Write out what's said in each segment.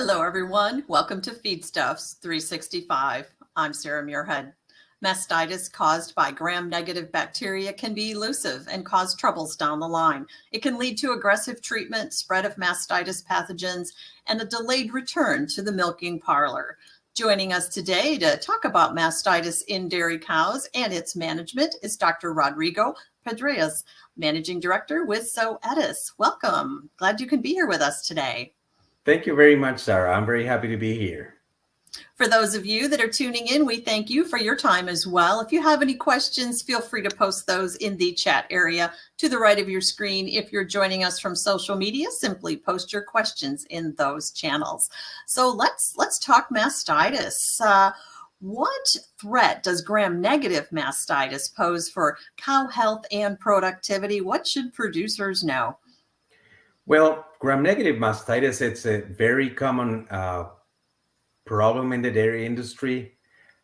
Hello, everyone. Welcome to Feedstuffs 365. I'm Sarah Muirhead. Mastitis caused by gram-negative bacteria can be elusive and cause troubles down the line. It can lead to aggressive treatment, spread of mastitis pathogens, and a delayed return to the milking parlor. Joining us today to talk about mastitis in dairy cows and its management is Dr. Rodrigo Pedraza, Managing Director with Zoetis. Welcome. Glad you can be here with us today. Thank you very much, Sarah. I'm very happy to be here. For those of you that are tuning in, we thank you for your time as well. If you have any questions, feel free to post those in the chat area to the right of your screen. If you're joining us from social media, simply post your questions in those channels. So let's talk mastitis. What threat does gram-negative mastitis pose for cow health and productivity? What should producers know? Well, gram-negative mastitis, it's a very common problem in the dairy industry.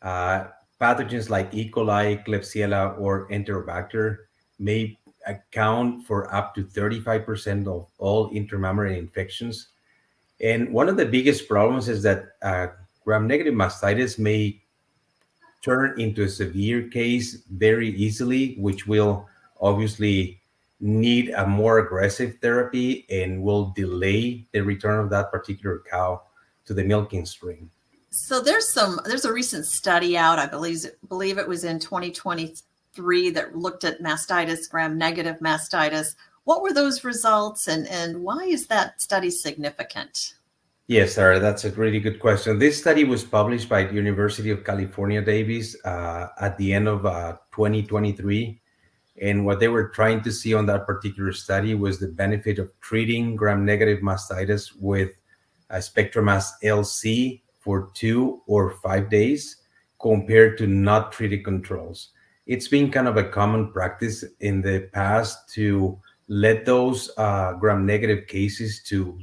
Pathogens like E. coli, Klebsiella, or Enterobacter may account for up to 35% of all intramammary infections. And one of the biggest problems is that gram-negative mastitis may turn into a severe case very easily, which will obviously need a more aggressive therapy and will delay the return of that particular cow to the milking stream. So there's a recent study out, I believe it was in 2023, that looked at mastitis, gram-negative mastitis. What were those results, and why is that study significant? Yes, Sarah, that's a really good question. This study was published by the University of California, Davis, at the end of 2023. And what they were trying to see on that particular study was the benefit of treating gram-negative mastitis with a Spectramaz LC for 2 or 5 days compared to not treated controls. It's been kind of a common practice in the past to let those gram-negative cases to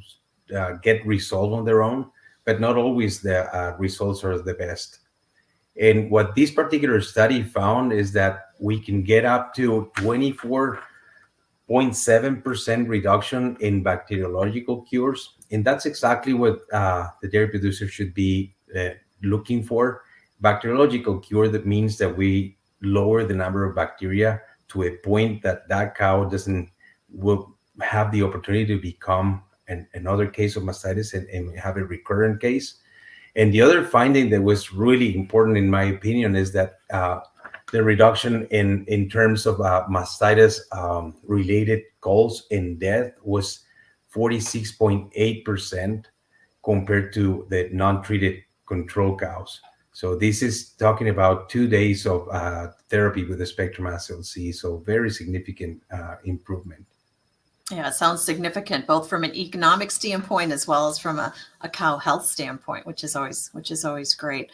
get resolved on their own, but not always the results are the best. And what this particular study found is that we can get up to 24.7% reduction in bacteriological cures. And that's exactly what the dairy producer should be looking for. Bacteriological cure, that means that we lower the number of bacteria to a point that that cow will have the opportunity to become another case of mastitis and have a recurrent case. And the other finding that was really important, in my opinion, is that the reduction in terms of mastitis related culls and death was 46.8% compared to the non-treated control cows. So this is talking about 2 days of therapy with the Spectramaz LC. So very significant improvement. Yeah, it sounds significant, both from an economic standpoint as well as from a cow health standpoint, which is always great.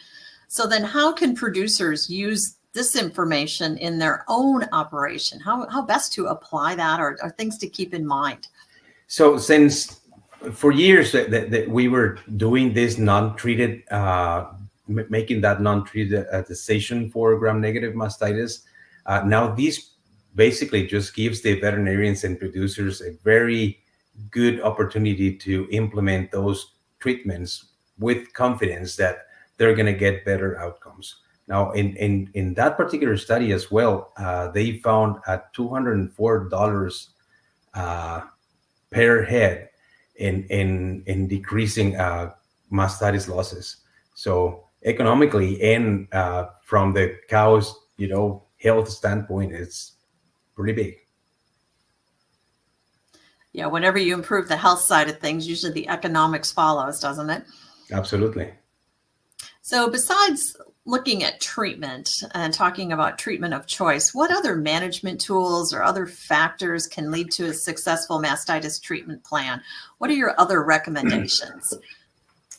So then how can producers use this information in their own operation? How best to apply that, or things to keep in mind? So since for years that we were doing this non-treated, making that non-treated attestation for gram-negative mastitis, now these basically just gives the veterinarians and producers a very good opportunity to implement those treatments with confidence that they're going to get better outcomes. Now, in that particular study as well, they found at $204 per head in decreasing mastitis losses. So economically and from the cow's health standpoint, it's pretty big. Yeah, whenever you improve the health side of things, usually the economics follows, doesn't it? Absolutely. So besides looking at treatment and talking about treatment of choice, what other management tools or other factors can lead to a successful mastitis treatment plan? What are your other recommendations?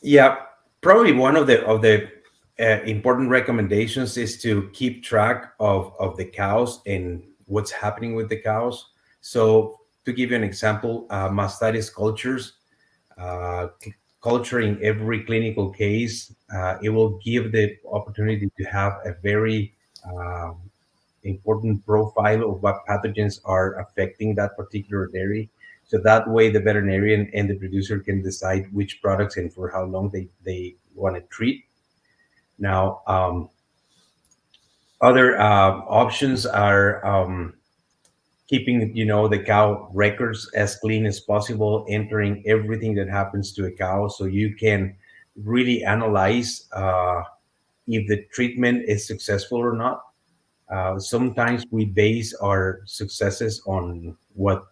Yeah, probably one of the important recommendations is to keep track of the cows and what's happening with the cows. So to give you an example, mastitis cultures, culturing every clinical case, it will give the opportunity to have a very important profile of what pathogens are affecting that particular dairy. So that way the veterinarian and the producer can decide which products and for how long they want to treat. Now, other options are keeping, the cow records as clean as possible, entering everything that happens to a cow, so you can really analyze if the treatment is successful or not. Sometimes we base our successes on what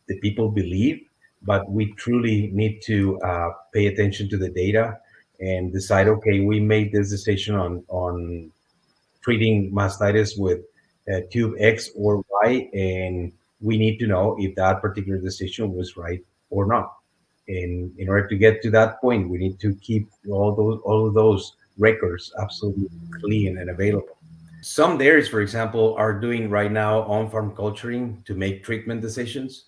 the people believe, but we truly need to pay attention to the data and decide, okay, we made this decision on treating mastitis with tube X or Y, and we need to know if that particular decision was right or not. And in order to get to that point, we need to keep all of those records absolutely clean and available. Some dairies, for example, are doing right now on-farm culturing to make treatment decisions.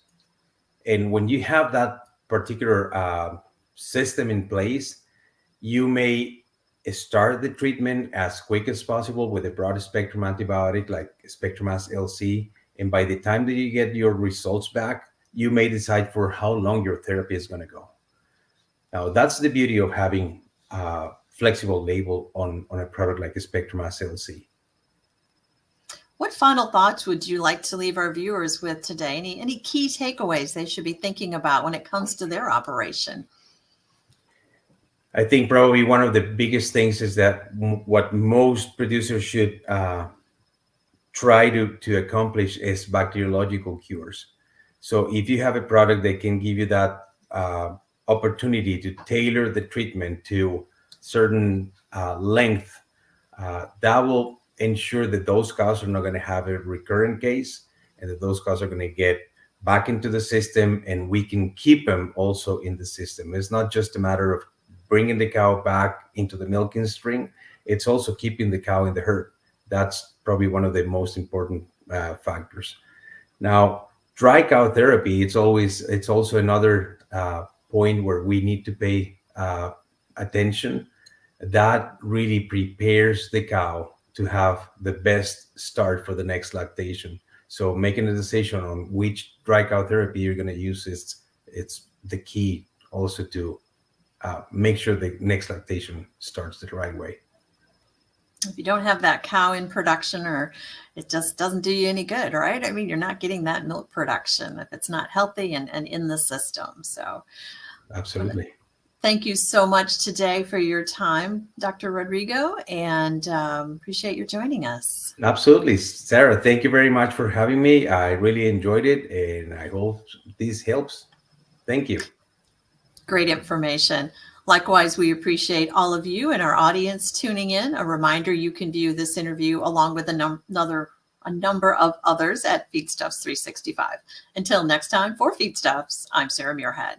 And when you have that particular system in place, you may start the treatment as quick as possible with a broad spectrum antibiotic like Spectrum-As LC. And by the time that you get your results back, you may decide for how long your therapy is going to go. Now, that's the beauty of having a flexible label on a product like a Spectrum-As LC. What final thoughts would you like to leave our viewers with today? Any key takeaways they should be thinking about when it comes to their operation? I think probably one of the biggest things is that what most producers should try to accomplish is bacteriological cures. So if you have a product that can give you that opportunity to tailor the treatment to certain length, that will ensure that those cows are not going to have a recurrent case, and that those cows are going to get back into the system, and we can keep them also in the system. It's not just a matter of bringing the cow back into the milking string, it's also keeping the cow in the herd. That's probably one of the most important factors. Now, dry cow therapy, it's also another point where we need to pay attention. That really prepares the cow to have the best start for the next lactation. So making a decision on which dry cow therapy you're going to use it's the key also to make sure the next lactation starts the right way. If you don't have that cow in production, or it just doesn't do you any good, right? I mean, you're not getting that milk production if it's not healthy and in the system. So absolutely. Thank you so much today for your time, Dr. Rodrigo, and appreciate you joining us. Absolutely. Sarah, thank you very much for having me. I really enjoyed it, and I hope this helps. Thank you. Great information. Likewise, we appreciate all of you and our audience tuning in. A reminder, you can view this interview along with a number of others at Feedstuffs 365. Until next time, for Feedstuffs, I'm Sarah Muirhead.